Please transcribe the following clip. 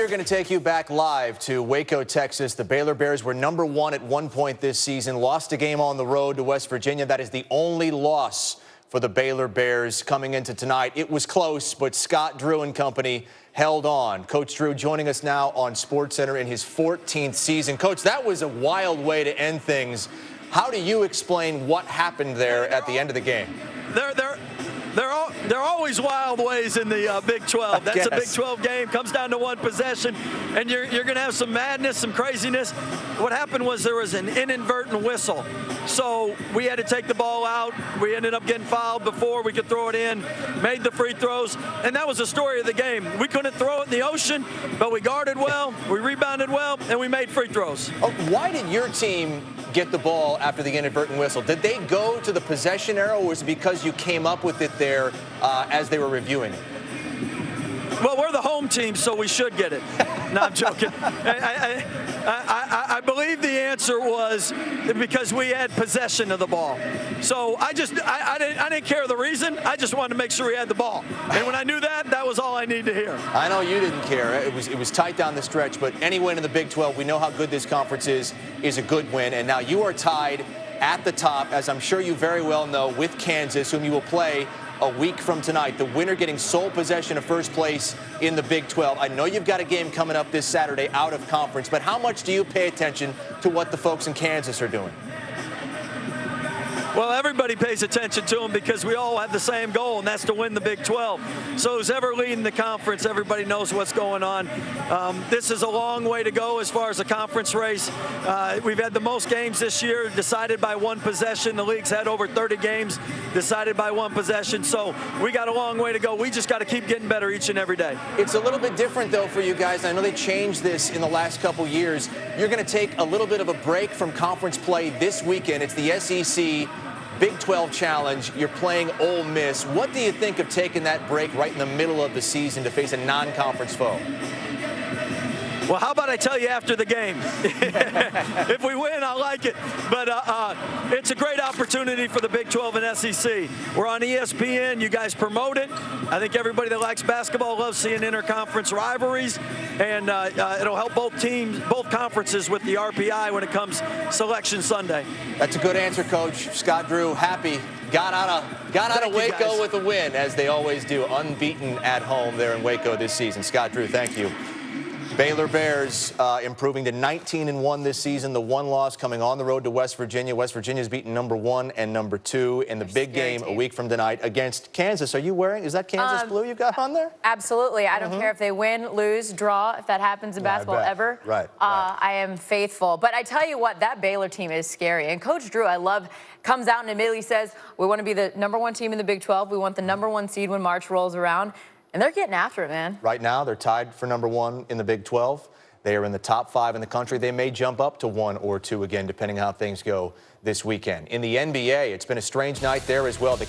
We're going to take you back live to Waco, Texas. The Baylor Bears were #1 at one point this season, lost a game on the road to West Virginia. That is the only loss for the Baylor Bears coming into tonight. It was close, but Scott Drew and company held on. Coach Drew joining us now on SportsCenter in his 14th season. Coach, that was a wild way to end things. How do you explain what happened there at the end of the game? There are always wild ways in the Big 12. That's a Big 12 game. Comes down to one possession, and you're going to have some madness, some craziness. What happened was there was an inadvertent whistle. So we had to take the ball out. We ended up getting fouled before we could throw it in, made the free throws, and that was the story of the game. We couldn't throw it in the ocean, but we guarded well, we rebounded well, and we made free throws. Why did your team get the ball after the inadvertent whistle? Did they go to the possession arrow, or was it because you came up with it there as they were reviewing it? Well, we're the home team, so we should get it. No, I'm joking. I believe the answer was because we had possession of the ball. So I didn't care the reason. I just wanted to make sure we had the ball. And when I knew that, that was all I needed to hear. I know you didn't care. It was tight down the stretch, but any win in the Big 12, we know how good this conference is a good win. And now you are tied at the top, as I'm sure you very well know, with Kansas, whom you will play a week from tonight. The winner getting sole possession of first place in the Big 12. I know you've got a game coming up this Saturday out of conference, but how much do you pay attention to what the folks in Kansas are doing? Well, everybody pays attention to them because we all have the same goal, and that's to win the Big 12. So who's ever leading the conference, everybody knows what's going on. This is a long way to go as far as the conference race. We've had the most games this year decided by one possession. The league's had over 30 games decided by one possession. So we got a long way to go. We just got to keep getting better each and every day. It's a little bit different, though, for you guys. I know they changed this in the last couple years. You're going to take a little bit of a break from conference play this weekend. It's the SEC Big 12 Challenge. You're playing Ole Miss. What do you think of taking that break right in the middle of the season to face a non-conference foe? Well, how about I tell you after the game? If we win, I like it. But it's a great opportunity for the Big 12 and SEC. We're on ESPN. You guys promote it. I think everybody that likes basketball loves seeing interconference rivalries. And it'll help both teams, both conferences with the RPI when it comes Selection Sunday. That's a good answer, Coach. Scott Drew, happy. Got out of Waco with a win, as they always do. Unbeaten at home there in Waco this season. Scott Drew, thank you. Baylor Bears improving to 19-1 this season. The one loss coming on the road to West Virginia. West Virginia's beaten #1 and #2 in the big game a week from tonight against Kansas. Are you wearing, is that Kansas blue you got on there? Absolutely. I don't care if they win, lose, draw, if that happens in basketball ever. Right. I am faithful. But I tell you what, that Baylor team is scary. And Coach Drew, I love, comes out and immediately says, we want to be the #1 team in the Big 12. We want the #1 seed when March rolls around. And they're getting after it, man. Right now, they're tied for #1 in the Big 12. They are in the top 5 in the country. They may jump up to 1 or 2 again, depending on how things go this weekend. In the NBA, it's been a strange night there as well. The